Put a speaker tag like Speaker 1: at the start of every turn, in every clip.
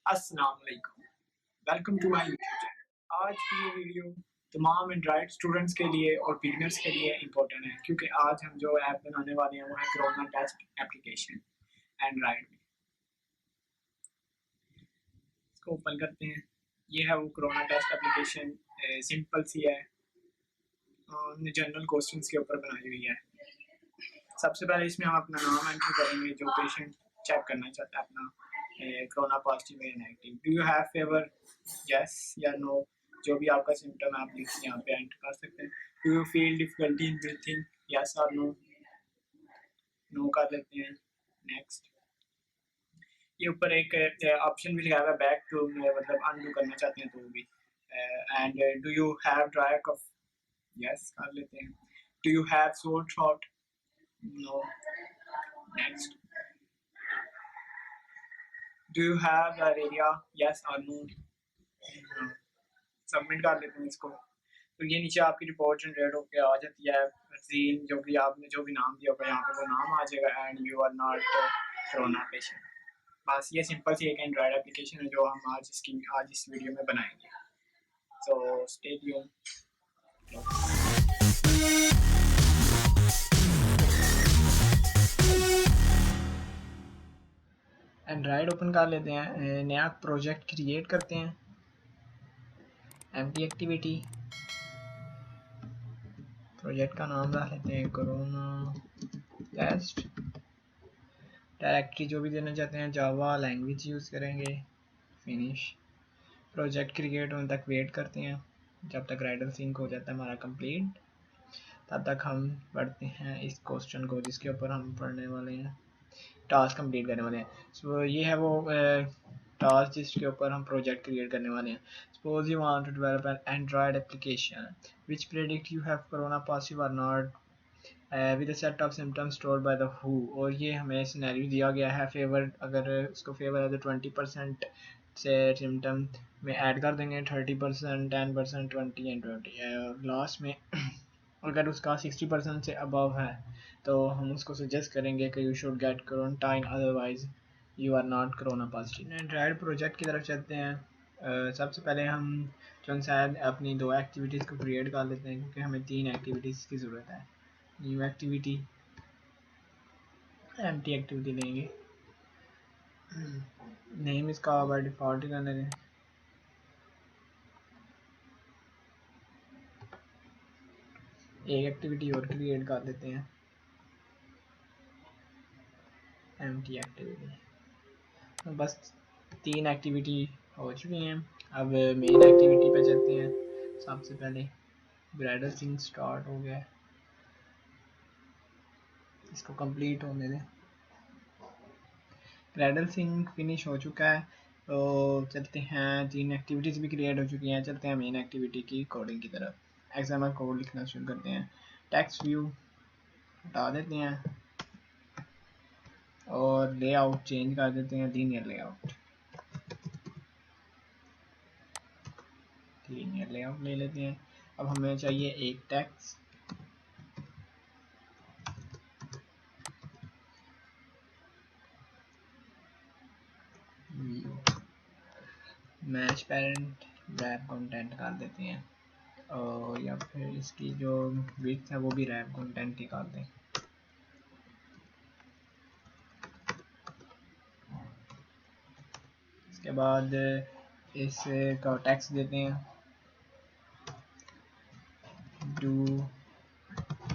Speaker 1: अस्सलाम वालेकुम, welcome to my YouTube channel. आज की ये वीडियो तमाम एंड्रॉयड स्टूडेंट्स के लिए और बिगनर्स के लिए इम्पोर्टेंट है क्योंकि आज हम जो ऐप बनाने वाले हैं वो है कोरोना टेस्ट एप्लीकेशन एंड्रॉयड में। इसको ओपन करते हैं। ये है वो कोरोना टेस्ट एप्लीकेशन, सिंपल सी है, जनरल क्वेश्चंस के ऊपर बनाई हुई है। सबसे पहले इसमें हम अपना नाम एंटर करेंगे जो पेशेंट चेक करना चाहता है अपना कोरोना पॉजिटिव या negative. Do you have fever, yes या नो, जो भी आपका सिम्टम है आप यहाँ पे एंटर कर सकते हैं। Do you feel difficulty in breathing, yes और नो, नो कर लेते हैं। नेक्स्ट। ये ऊपर एक ऑप्शन भी लगा हुआ है बैक टू, मतलब अनडू करना चाहते हैं तो भी। And do you have dry cough, yes कर लेते हैं। Do you have sore throat, no. Next. Do you have diarrhoea, yes और नो। सबमिट कर लेते हैं इसको। तो ये नीचे आपकी रिपोर्ट जनरेट होकर आ जाती है। वैक्सीन जो भी आपने जो भी नाम दिया होगा यहाँ पे वो नाम आ जाएगा and you are not corona patient. बस ये सिंपल सी एक एंड्रॉयड एप्लीकेशन है जो हम आज इस वीडियो में बनाएंगे। So stay tune. Android open कर लेते हैं, नया प्रोजेक्ट क्रिएट करते हैं। एम्प्टी एक्टिविटी, प्रोजेक्ट का नाम रख लेते हैं कोरोना टेस्ट। डायरेक्टरी जो भी देना चाहते हैं जावा लैंग्वेज यूज़ करेंगे। फिनिश। प्रोजेक्ट क्रिएट होने तक वेट करते हैं जब तक राइडर सिंक हो जाता है हमारा कंप्लीट। तब तक हम पढ़ते हैं इस क्वेश्चन को जिसके ऊपर हम पढ़ने वाले हैं, टास्क कंप्लीट करने वाले हैं। सो ये है वो टास्क जिसके ऊपर हम प्रोजेक्ट क्रिएट करने वाले हैं। Suppose you want to develop an Android application which predict you have corona positive और not with a set of symptoms told by the हु। और ये हमें सिनेरियो दिया गया है फेवर, अगर उसको फेवर है तो 20% से सिम्टम में ऐड कर देंगे, 30%, 10%, 20 एंड 20। लास्ट में अगर उसका 60% से अबव है तो हम उसको सजेस्ट करेंगे कि you should get quarantine otherwise you are not corona positive. Android project की तरफ चलते हैं। सबसे पहले हम जो शायद अपनी 2 एक्टिविटीज़ को क्रिएट कर लेते हैं क्योंकि हमें 3 एक्टिविटीज़ की ज़रूरत है। न्यू एक्टिविटी, एम्प्टी एक्टिविटी देंगे। नेम इसका बाय डिफ़ॉल्ट ही करने दें। एक एक्टिविटी और क्रिएट कर देते हैं, एम्प्टी एक्टिविटी। तो बस 3 एक्टिविटी हो चुकी हैं। अब मेन एक्टिविटी पे चलते हैं। सबसे पहले ग्रेडल सिंक स्टार्ट हो गया, इसको कंप्लीट होने दें। ग्रेडल सिंक फिनिश हो चुका है तो चलते हैं, 3 एक्टिविटीज़ भी क्रिएट हो चुकी हैं। चलते हैं मेन एक्टिविटी की कोडिंग की तरफ। एक्सएमएल कोड लिखना शुरू करते हैं। टेक्स्ट व्यू हटा देते हैं और लेआउट चेंज कर देते हैं, लीनियर लेआउट। लीनियर लेआउट ले लेते हैं। अब हमें चाहिए एक text, match parent wrap content कर देते हैं और या फिर इसकी जो विड्थ है वो भी रैप कंटेंट ही कर दें। इसके बाद इसका टेक्स्ट देते हैं, do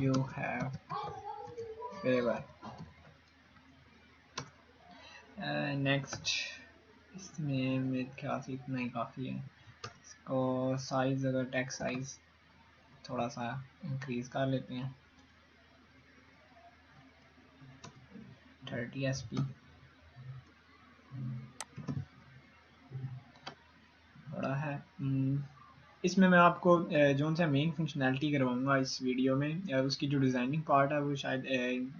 Speaker 1: you have favour. Next. इसमें मेरे ख्याल से इतना ही काफ़ी है। इसको साइज़, अगर टेक्स्ट साइज़ थोड़ा सा इंक्रीज़ कर लेते हैं, 30 SP बड़ा है। इसमें मैं आपको जो सा मेन फंक्शनैलिटी करवाऊँगा इस वीडियो में, उसकी जो डिज़ाइनिंग पार्ट है वो शायद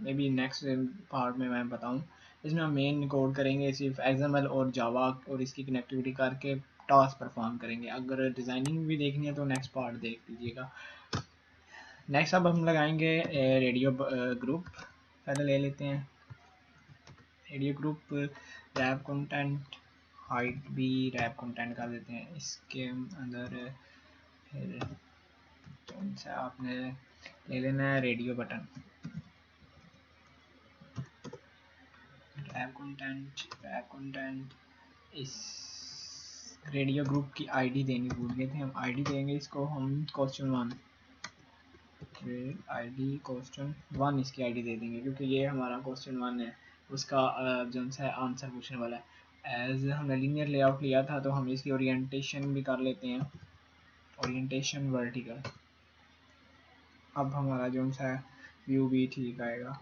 Speaker 1: मे बी नेक्स्ट पार्ट में मैं बताऊँ। इसमें हम मेन कोड करेंगे सिर्फ XML और जावा और इसकी कनेक्टिविटी करके टास्क परफॉर्म करेंगे। अगर डिज़ाइनिंग भी देखनी है तो नेक्स्ट पार्ट देख लीजिएगा। नेक्स्ट अब हम लगाएंगे रेडियो ग्रुप। पहले ले लेते हैं radio group wrap content height भी रैप कंटेंट कर देते हैं इसके अंदर। फिर कौन सा आपने ले लेना है रेडियो बटन, रैप कंटेंट इस रेडियो ग्रुप की आईडी देनी भूल गए थे हम, आईडी देंगे इसको हम क्वेश्चन 1, फिर आईडी क्वेश्चन 1 इसकी आईडी दे देंगे क्योंकि ये हमारा क्वेश्चन 1 है, उसका जो सा आंसर पूछने वाला है। एज हमने लीनियर लेआउट लिया था तो हम इसकी ओरिएंटेशन भी कर लेते हैं, ओरिएंटेशन वर्टिकल। अब हमारा जो सा व्यू भी ठीक आएगा।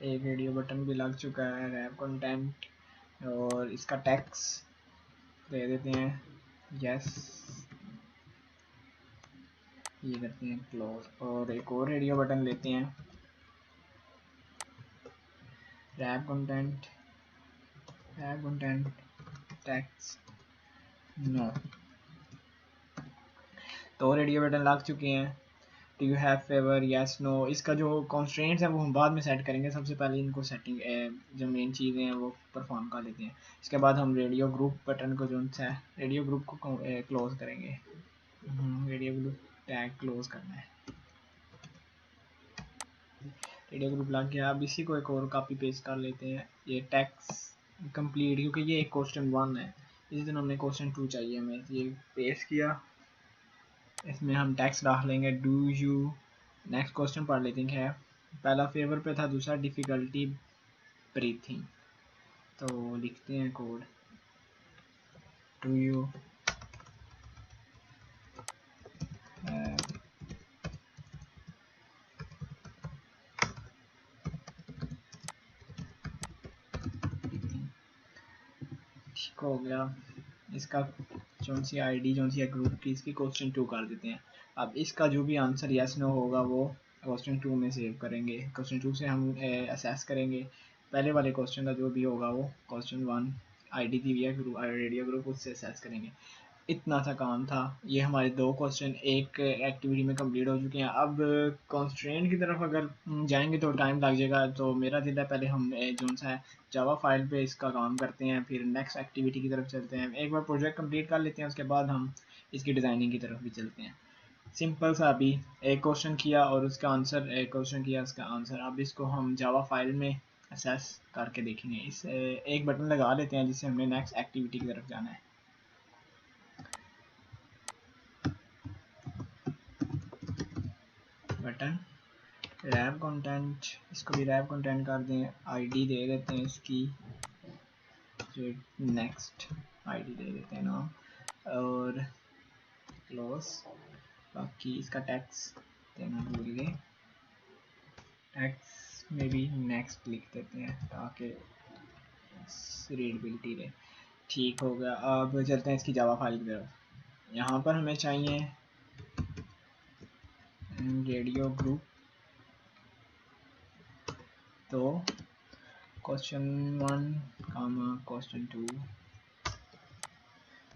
Speaker 1: एक रेडियो बटन भी लग चुका है, रैप कंटेंट, और इसका टैक्स दे देते हैं यस, ये करते हैं क्लोज, और एक और रेडियो बटन लेते हैं, रैप कंटेंट टैक्स नो। तो रेडियो बटन लग चुके हैं। Do you have fever yes no. इसका जो कॉन्स्ट्रेंट्स हैं वो हम बाद में सेट करेंगे, सबसे पहले इनको सेटिंग जो मेन चीज़ें हैं वो परफॉर्म कर लेते हैं। इसके बाद हम रेडियो ग्रुप बटन को जो है रेडियो ग्रुप को क्लोज करेंगे, रेडियो ग्रुप टैग क्लोज करना है। रेडियो ग्रुप लग गया। अब इसी को एक और कॉपी पेस्ट कर लेते हैं, ये टैक्स कंप्लीट, क्योंकि ये एक क्वेश्चन 1 है, इसी तरह हमने क्वेश्चन 2 चाहिए हमें, ये पेस्ट किया। इसमें हम टैक्स डाल लेंगे डू यू, नेक्स्ट क्वेश्चन पढ़ लेते हैं। पहला फेवर पे था, दूसरा डिफ़िकल्टी ब्रीथिंग। तो लिखते हैं कोड, डू यू ठीक हो गया। इसका जो सी आईडी जो सी ग्रुप की इसकी क्वेश्चन 2 कर देते हैं। अब इसका जो भी आंसर यस नो होगा वो क्वेश्चन 2 में सेव करेंगे, क्वेश्चन 2 से हम असेस करेंगे। पहले वाले क्वेश्चन का जो भी होगा वो क्वेश्चन 1 आईडी दी हुई है रेडियो ग्रुप, उससे असेस करेंगे। इतना सा काम था। ये हमारे 2 क्वेश्चन एक एक्टिविटी में कंप्लीट हो चुके हैं। अब कॉन्स्ट्रेंट की तरफ अगर जाएंगे तो टाइम लग जाएगा, तो मेरा दिल है पहले हम जो सा है जावा फाइल पे इसका काम करते हैं, फिर नेक्स्ट एक्टिविटी की तरफ चलते हैं। एक बार प्रोजेक्ट कंप्लीट कर लेते हैं, उसके बाद हम इसकी डिज़ाइनिंग की तरफ भी चलते हैं। सिंपल सा, अभी एक क्वेश्चन किया और उसका आंसर, एक क्वेश्चन किया उसका आंसर। अब इसको हम जावा फाइल में असेस करके देखेंगे। इस एक बटन लगा लेते हैं जिससे हमने नेक्स्ट एक्टिविटी की तरफ जाना है। बटन रैप कंटेंट, इसको भी रैप कंटेंट कर दें, आईडी दे देते हैं इसकी, नेक्स्ट आईडी दे देते हैं नाम, और क्लोज। बाकी इसका टैक्स देना भूल गए, टैक्स में भी नेक्स्ट लिख देते हैं ताकि रीडेबिलिटी रहे। ठीक हो गया। अब चलते हैं इसकी जावा फाइल की तरफ। यहाँ पर हमें चाहिए रेडियो ग्रुप, तो क्वेश्चन 1 क्वेश्चन 2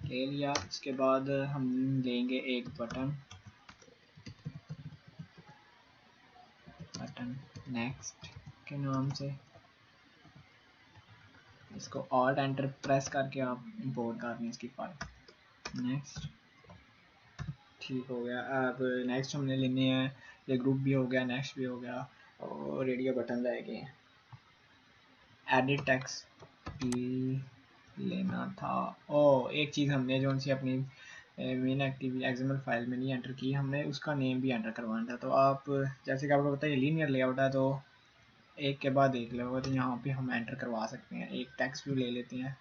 Speaker 1: ले लिया। इसके बाद हम लेंगे एक बटन नेक्स्ट के नाम से, इसको ऑल्ट एंटर प्रेस करके आप इंपोर्ट कर लें इसकी फाइल। नेक्स्ट, ठीक हो गया। अब नेक्स्ट हमने लेने हैं, ये ग्रुप भी हो गया, नेक्स्ट भी हो गया, और रेडियो बटन रह गए। एडिट टेक्स्ट लेना था। ओ, एक चीज़ हमने जो सी अपनी मेन एक्टिविटी एक्सएमएल फाइल में नहीं एंटर की, हमने उसका नेम भी एंटर करवाना था। तो आप जैसे कि आपको पता है लीनियर लेआउट है, तो एक के बाद एक लेआउट, तो यहाँ पे हम एंटर करवा सकते हैं। एक टेक्स्ट व्यू ले लेते हैं,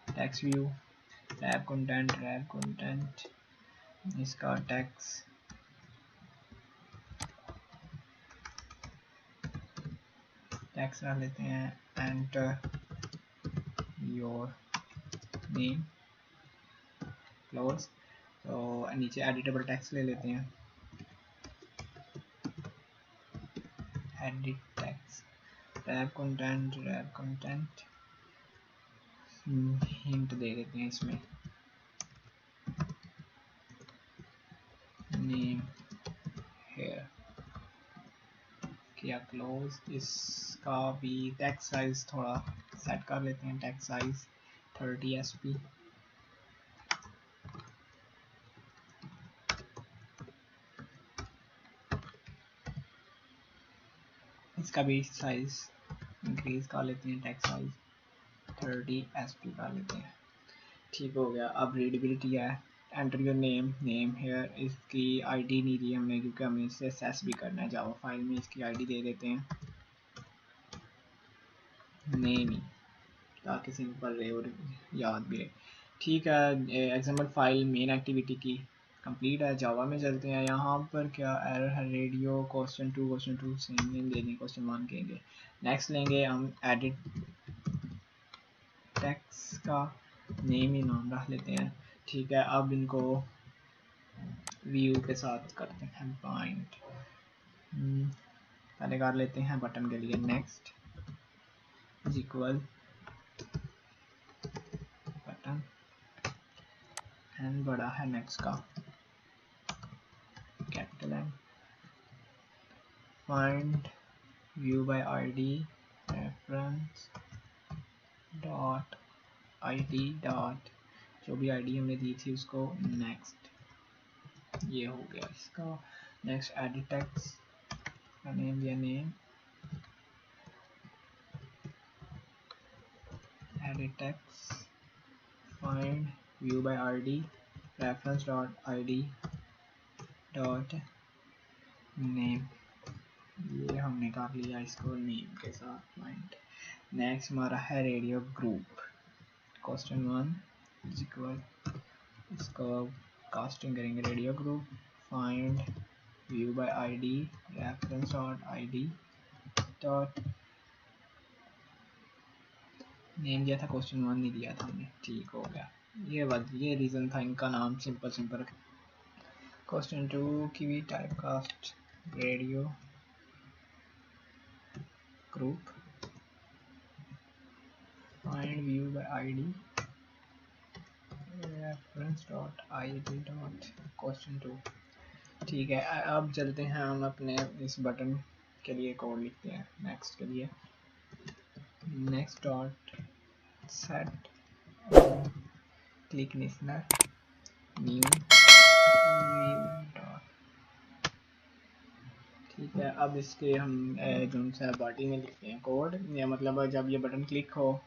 Speaker 1: टेक्स्ट व्यू रैप कंटेंट इसका टेक्स्ट रख लेते हैं, एंटर योर नेम, क्लोज। तो नीचे एडिटेबल टेक्स्ट ले लेते हैं, edit text wrap content hint दे देते हैं इसमें, नेम हेयर किया, क्लोज। इसका भी टेक्स्ट साइज थोड़ा सेट कर लेते हैं, टेक्स्ट साइज 30 SP। इसका भी साइज इंक्रीज कर लेते हैं, टेक्स्ट साइज 30 SP कर लेते हैं। ठीक हो गया। अब रीडेबिलिटी है, enter your name, name here. इसकी आईडी नहीं दी हमने क्योंकि हमें इससे एक्सेस भी करना है जावा फाइल में। इसकी आईडी दे देते हैं नेम ही, ताकि सिंपल रहे और याद भी रहे। ठीक है, एग्जाम्पल फाइल मेन एक्टिविटी की कंप्लीट है। जावा में चलते हैं। यहाँ पर क्या एरर है, radio question two same name दे दें, क्वेश्चन 1 कहेंगे। नेक्स्ट लेंगे हम एडिट टेक्स्ट का नेम ही नाम रख लेते हैं। ठीक है, अब इनको व्यू के साथ करते हैं पॉइंट। पहले कर लेते हैं बटन के लिए next is equal button, and बड़ा है नेक्स्ट का capital N. Find view by ID reference dot ID dot, जो भी आईडी हमने दी थी उसको नेक्स्ट। ये हो गया इसका। नेक्स्ट एडिट टेक्स्ट का नेम दिया name, edit text find view by ID reference dot ID dot name. ये हमने कर लिया इसको नेम के साथ फाइंड। नेक्स्ट हमारा है radio group, question 1 is equal, इसको कास्टिंग करेंगे radio group, find view by ID reference dot ID dot name दिया था, क्वेश्चन 1 नहीं दिया था हमने। ठीक हो गया। ये रीज़न था इनका नाम सिंपल रख। क्वेश्चन 2 की भी type cast radio group, find view by ID reference dot ID dot question 2। ठीक है, अब चलते हैं हम अपने इस बटन के लिए कोड लिखते हैं नेक्स्ट के लिए। Next dot set click listener new dot. ठीक है, अब इसके हम जो सा बॉडी में लिखते हैं कोड, या मतलब जब ये बटन क्लिक हो,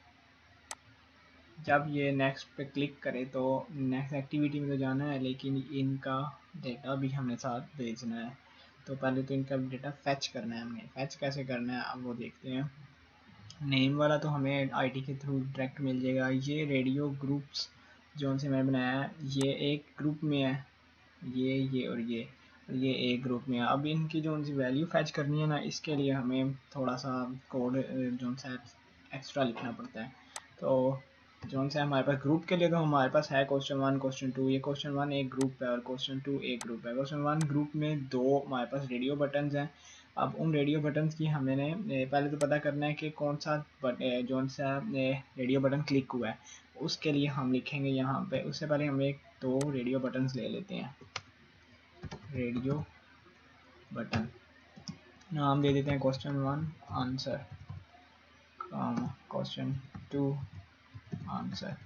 Speaker 1: जब ये नेक्स्ट पे क्लिक करे तो नेक्स्ट एक्टिविटी में तो जाना है, लेकिन इनका डेटा भी हमें साथ भेजना है। तो पहले तो इनका डेटा फैच करना है हमें। फैच कैसे करना है अब वो देखते हैं। नेम वाला तो हमें आईडी के थ्रू डायरेक्ट मिल जाएगा। ये रेडियो ग्रुप्स जो से मैंने बनाया है, ये एक ग्रुप में है, ये और ये एक ग्रुप में है। अब इनकी जो सी वैल्यू फैच करनी है ना, इसके लिए हमें थोड़ा सा कोड जो सा एक्स्ट्रा लिखना पड़ता है। तो जो सा हमारे पास ग्रुप के लिए तो हमारे पास है क्वेश्चन 1 क्वेश्चन 2। ये क्वेश्चन 1 एक ग्रुप है और क्वेश्चन 2 एक ग्रुप है। क्वेश्चन 1 ग्रुप में 2 हमारे पास रेडियो बटन्स हैं। अब उन रेडियो बटन्स की हमने पहले तो पता करना है कि कौन सा जो सा रेडियो बटन क्लिक हुआ है, उसके लिए हम लिखेंगे यहाँ पे। उससे पहले हम एक 2 रेडियो बटन्स ले लेते हैं। रेडियो बटन नाम दे देते हैं क्वेश्चन 1 आंसर, क्वेश्चन 2 आंसर।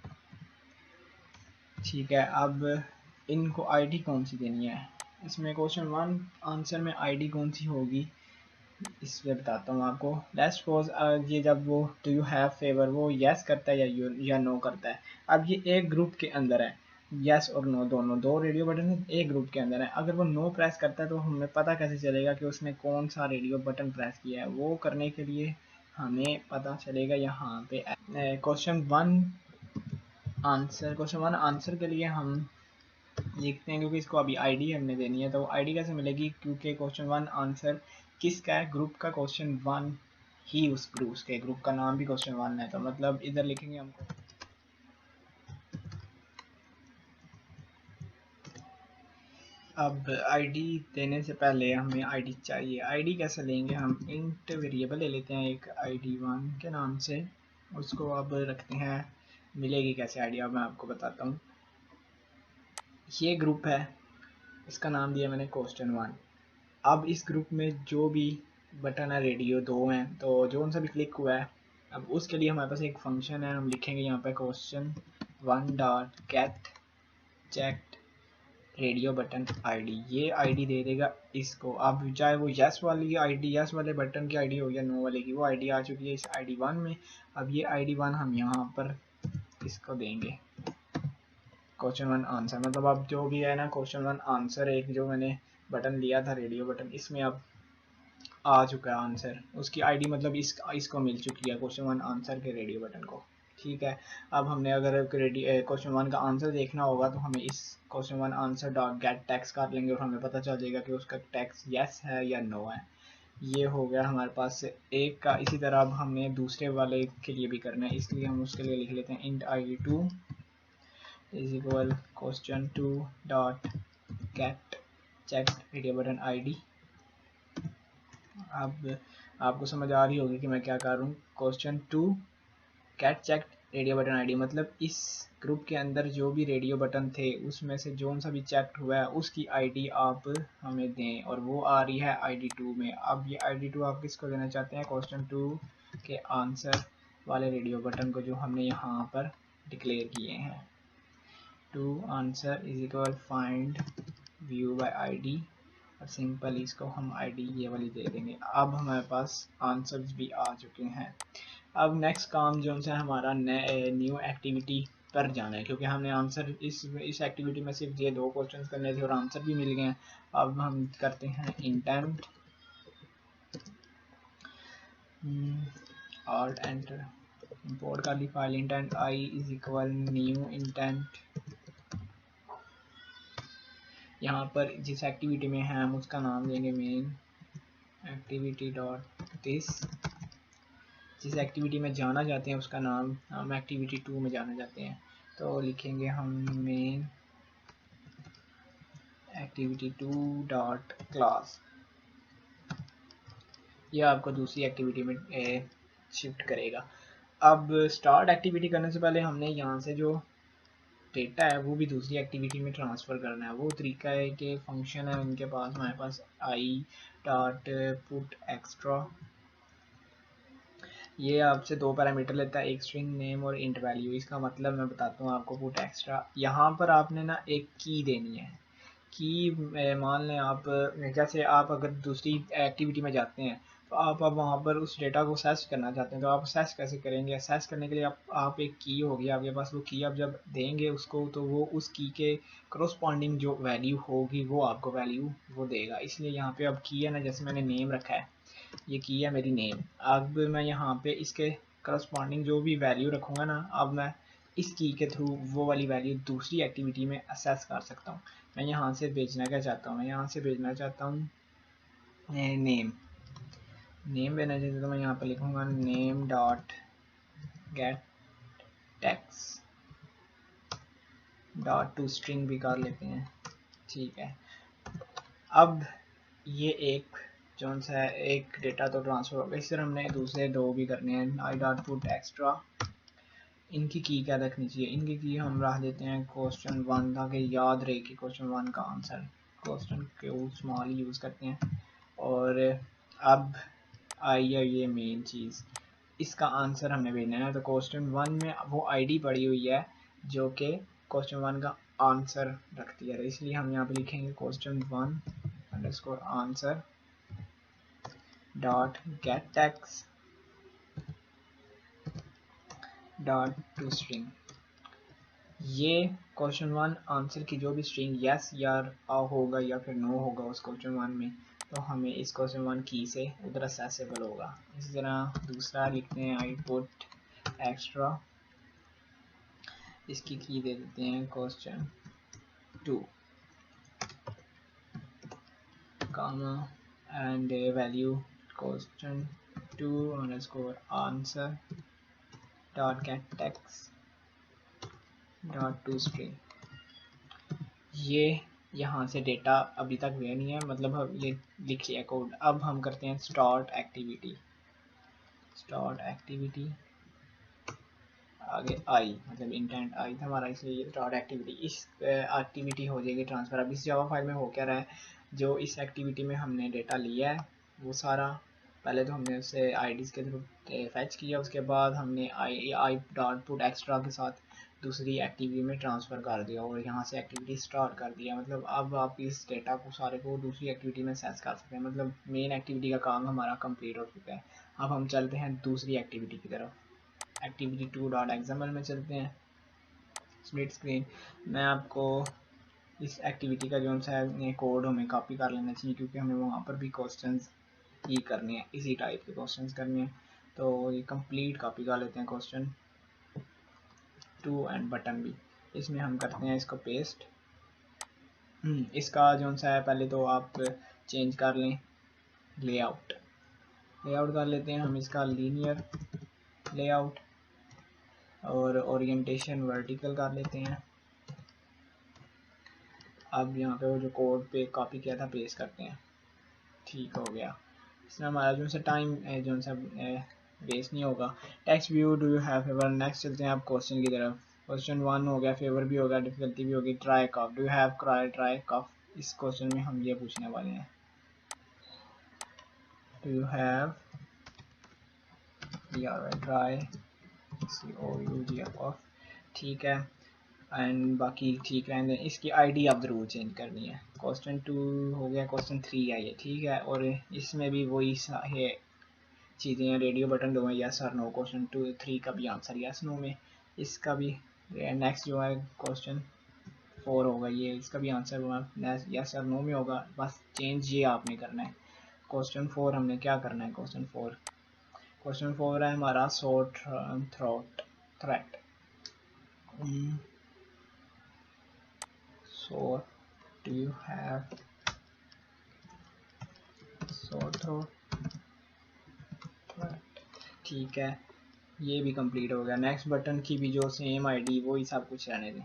Speaker 1: ठीक है, अब इनको आईडी कौन सी देनी है इसमें, क्वेश्चन 1 आंसर में आईडी कौन सी होगी इसमें बताता हूँ आपको। लेट्स सपोज ये जब वो डू यू हैव फेवर वो यस करता है या नो करता है। अब ये एक ग्रुप के अंदर है, यस और नो दोनों, 2 रेडियो बटन एक ग्रुप के अंदर है। अगर वो नो प्रेस करता है तो हमें पता कैसे चलेगा कि उसने कौन सा रेडियो बटन प्रेस किया है। वो करने के लिए हमें पता चलेगा यहाँ पे क्वेश्चन 1 आंसर। क्वेश्चन 1 आंसर के लिए हम लिखते हैं, क्योंकि इसको अभी आईडी हमने देनी है, तो आईडी कैसे मिलेगी, क्योंकि क्वेश्चन 1 आंसर किसका है, ग्रुप का। क्वेश्चन 1 ही उस ग्रुप के ग्रुप का नाम भी क्वेश्चन 1 है, तो मतलब इधर लिखेंगे हमको। अब आईडी देने से पहले हमें आईडी चाहिए। आईडी कैसे लेंगे, हम इंट वेरिएबल ले लेते हैं एक id1 के नाम से, उसको अब रखते हैं। मिलेगी कैसे आईडी, अब मैं आपको बताता हूँ। ये ग्रुप है, इसका नाम दिया मैंने क्वेश्चन 1। अब इस ग्रुप में जो भी बटन है रेडियो 2 हैं, तो जो उनसे भी क्लिक हुआ है अब उसके लिए हमारे पास एक फंक्शन है, हम लिखेंगे यहाँ पे question1 dot get check radio button ID. ये आईडी दे देगा इसको, अब चाहे वो यस वाली आईडी, यस वाले बटन की आईडी हो या नो वाले की, वो आईडी आ चुकी है इस आईडी 1 में। अब ये आईडी 1 हम यहाँ पर इसको देंगे question1 आंसर, मतलब अब जो भी है ना question1 आंसर, एक जो मैंने बटन लिया था रेडियो बटन, इसमें अब आ चुका है आंसर, उसकी आईडी मतलब इसको मिल चुकी है question1 आंसर के रेडियो बटन को। ठीक है, अब हमने अगर question1 का आंसर देखना होगा तो हमें इस question1 answer dot get text कर लेंगे और हमें पता चल जाएगा कि उसका टेक्स्ट यस है या नो है। ये हो गया हमारे पास एक का। इसी तरह अब हमें दूसरे वाले के लिए भी करना है, इसलिए हम उसके लिए लिख लेते हैं int id2 is equal question2 dot get check radio button ID. अब आपको समझ आ रही होगी कि मैं क्या कर रहा हूँ। question2 get check radio button ID, मतलब इस ग्रुप के अंदर जो भी रेडियो बटन थे उसमें से जो सा भी चेक हुआ है उसकी आईडी आप हमें दें, और वो आ रही है id2 में। अब ये id2 आप किसको देना चाहते हैं, question2 के आंसर वाले रेडियो बटन को जो हमने यहाँ पर डिक्लेयर किए हैं। Two answer is equal find view by ID, और सिंपल इसको हम आईडी ये वाली दे देंगे। अब हमारे पास आंसर्स भी आ चुके हैं। अब नेक्स्ट काम जो है हमारा न्यू एक्टिविटी पर जाना है, क्योंकि हमने आंसर इस एक्टिविटी में सिर्फ ये 2 क्वेश्चंस करने थे और आंसर भी मिल गए हैं। अब हम करते हैं इंटेंट ऑल्ट एंटर, इंपोर्ट कर ली file intent I is equal new intent. यहाँ पर जिस एक्टिविटी में है हम उसका नाम देंगे मेन एक्टिविटी डॉट दिस। जिस एक्टिविटी में जाना चाहते हैं उसका नाम हम एक्टिविटी 2 में जाना चाहते हैं, तो लिखेंगे हम मेन एक्टिविटी 2 डॉट क्लास। यह आपको दूसरी एक्टिविटी में शिफ्ट करेगा। अब स्टार्ट एक्टिविटी करने से पहले हमने यहाँ से जो डेटा है वो भी दूसरी एक्टिविटी में ट्रांसफ़र करना है। वो तरीका है कि फंक्शन है उनके पास, हमारे पास आई डॉट पुट एक्स्ट्रा, ये आपसे 2 पैरामीटर लेता है, एक स्ट्रिंग नेम और इंट वैल्यू। इसका मतलब मैं बताता हूँ आपको। पुट एक्स्ट्रा, यहाँ पर आपने ना एक की देनी है। की मान लें आप, जैसे आप अगर दूसरी एक्टिविटी में जाते हैं तो आप अब वहाँ पर उस डेटा को सर्च करना चाहते हैं, तो आप सर्च कैसे करेंगे। सर्च करने के लिए आप एक की होगी आपके पास, वो की आप जब देंगे उसको तो वो उस की के करस्पॉन्डिंग जो वैल्यू होगी वो आपको वैल्यू वो देगा। इसलिए यहाँ पे अब की है ना, जैसे मैंने नेम रखा है, ये की है मेरी नेम। अब मैं यहाँ पे इसके करस्पॉन्डिंग जो भी वैल्यू रखूँगा ना, अब मैं इस की के थ्रू वो वाली वैल्यू दूसरी एक्टिविटी में असेस कर सकता हूँ। मैं यहाँ से भेजना क्या चाहता हूँ, मैं यहाँ से भेजना चाहता हूँ नेम भेजना चाहता हूँ, तो मैं यहाँ पर लिखूँगा name dot get text dot to string भी कर लेते हैं। ठीक है, अब ये एक जो सा एक डेटा तो ट्रांसफ़र होगा। इस तरह हमने दूसरे 2 भी करने हैं। आई डॉट पुट एक्स्ट्रा, इनकी की क्या रखनी चाहिए, इनकी की हम रख देते हैं question1, ताकि याद रहे कि question1 का आंसर question को स्मॉल यूज़ करते हैं। और अब आई है ये मेन चीज़, इसका आंसर हमने भेजना है। तो question1 में वो आईडी पड़ी हुई है जो कि question1 का आंसर रखती है, इसलिए हम यहाँ पे लिखेंगे question1 underscore answer dot get text dot to string. ये question1 आंसर की जो भी स्ट्रिंग यस या होगा या फिर नो होगा उस question1 में, तो हमें इस question1 की से उधर असेसेबल होगा। इसी तरह दूसरा लिखते हैं आई पुट एक्स्ट्रा, इसकी की दे देते हैं question2 comma and value question2 underscore answer dot get text dot to string. ये यहाँ से डेटा अभी तक वे नहीं है, मतलब हम ये लिख लिया कोड। अब हम करते हैं स्टार्ट एक्टिविटी। स्टार्ट एक्टिविटी आगे आई, मतलब इंटेंट आई था हमारा, इसलिए ये स्टार्ट एक्टिविटी। इस एक्टिविटी हो जाएगी ट्रांसफ़र। अब इस जावा फाइल में हो क्या रहा है, जो इस एक्टिविटी में हमने डेटा लिया है वो सारा पहले तो हमने उससे आईडीज़ के थ्रू फैच किया, उसके बाद हमने आई डॉट पुट एक्स्ट्रा के साथ दूसरी एक्टिविटी में ट्रांसफ़र कर दिया और यहाँ से एक्टिविटी स्टार्ट कर दिया। मतलब अब आप इस डेटा को सारे को दूसरी एक्टिविटी में सेट कर सकते हैं। मतलब मेन एक्टिविटी का काम हमारा कंप्लीट हो चुका है। अब हम चलते हैं दूसरी एक्टिविटी की तरफ। एक्टिविटी 2.xml में चलते हैं। स्प्लिट स्क्रीन, मैं आपको इस एक्टिविटी का जो सा कोड हमें कॉपी कर लेना चाहिए, क्योंकि हमें वहाँ पर भी क्वेश्चंस ही करने हैं, इसी टाइप के क्वेश्चंस करने हैं। तो ये कंप्लीट कॉपी कर लेते हैं क्वेश्चन 2 एंड बटन भी, इसमें हम करते हैं इसको पेस्ट। इसका जो सा है पहले तो आप चेंज कर लें, लेआउट कर लेते हैं हम इसका लीनियर लेआउट, और ओरिएंटेशन वर्टिकल कर लेते हैं। अब यहाँ पे वो जो कोड पे कॉपी किया था पेस्ट करते हैं, ठीक हो गया। इसमें हमारा जो सा टाइम जो सा वेस्ट नहीं होगा। Text view, do you have favour. Next चलते हैं आप क्वेश्चन की तरफ। क्वेश्चन 1 हो गया, फेवर भी हो गया, डिफिकल्टी भी होगी। Dry cough, do you have dry cough. इस क्वेश्चन में हम ये पूछने वाले हैं, do you have dry COUG, ठीक है। एंड बाकी ठीक है। इसकी आईडी आप ज़रूर चेंज करनी है। क्वेश्चन 2 हो गया, क्वेश्चन 3 है ये, ठीक है। और इसमें भी वही है चीज़ें हैं, रेडियो बटन दो है यस और नो। क्वेश्चन 2-3 का भी आंसर यस नो में, इसका भी। नेक्स्ट जो है क्वेश्चन 4 होगा ये, इसका भी आंसर यस और नो में होगा, बस चेंज ये आपने करना है। क्वेश्चन 4 हमने क्या करना है, क्वेश्चन 4 है हमारा short threat. So do you have sore throat, ठीक है, ये भी कंप्लीट हो गया। नेक्स्ट बटन की भी जो सेम आईडी वही सब कुछ रहने दें,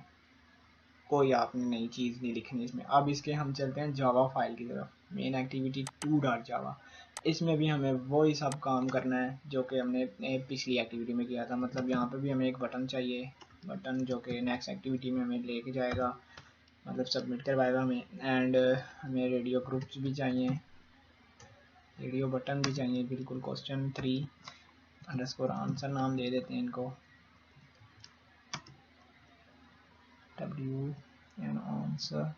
Speaker 1: कोई आपने नई चीज़ नहीं लिखनी इसमें। अब इसके हम चलते हैं जावा फाइल की तरफ। मेन एक्टिविटी 2.java, इसमें भी हमें वही सब काम करना है जो कि हमने पिछली एक्टिविटी में किया था। मतलब यहाँ पे भी हमें एक बटन चाहिए, बटन जो कि नेक्स्ट एक्टिविटी में हमें लेके जाएगा, मतलब सबमिट करवाएगा हमें। एंड हमें रेडियो ग्रुप्स भी चाहिए, रेडियो बटन भी चाहिए बिल्कुल। क्वेश्चन 3 अंडरस्कोर आंसर नाम दे देते हैं इनको, WN आंसर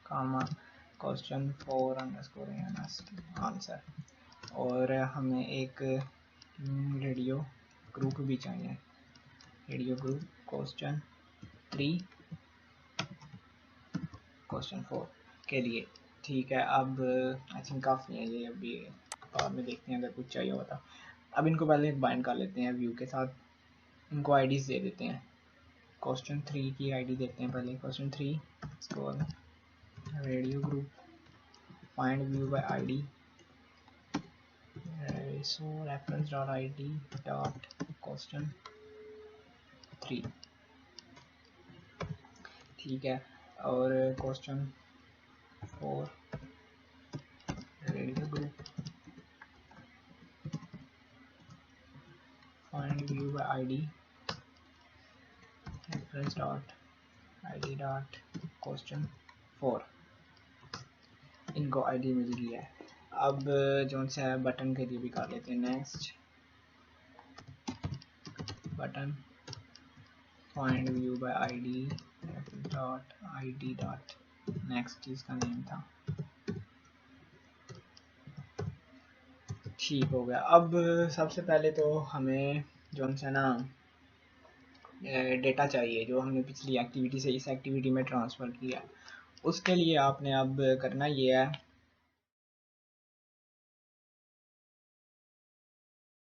Speaker 1: कामा क्वेश्चन 4 अंडरस्कोर आंसर। और हमें एक रेडियो ग्रुप भी चाहिए, रेडियो ग्रुप क्वेश्चन 3 क्वेश्चन 4 के लिए, ठीक है। अब आई थिंक काफ़ी है ये, अभी बाद में देखते हैं अगर कुछ चाहिए होता। अब इनको पहले बाइंड कर लेते हैं व्यू के साथ, इनको आईडीज़ दे देते हैं। क्वेश्चन 3 की आईडी देते हैं पहले। Question 3 score radio group find view by ID, so reference dot ID dot question 3, ठीक है। और question 4 radio group find view by ID reference dot ID dot question 4, इनको आईडी मिल गया है। अब जो सा बटन के लिए भी कर लेते हैं। Next button find view by ID dot ID dot next चीज़ का नेम था, ठीक हो गया। अब सबसे पहले तो हमें जो सा ना डेटा चाहिए जो हमने पिछली एक्टिविटी से इस एक्टिविटी में ट्रांसफ़र किया। उसके लिए आपने अब करना ये है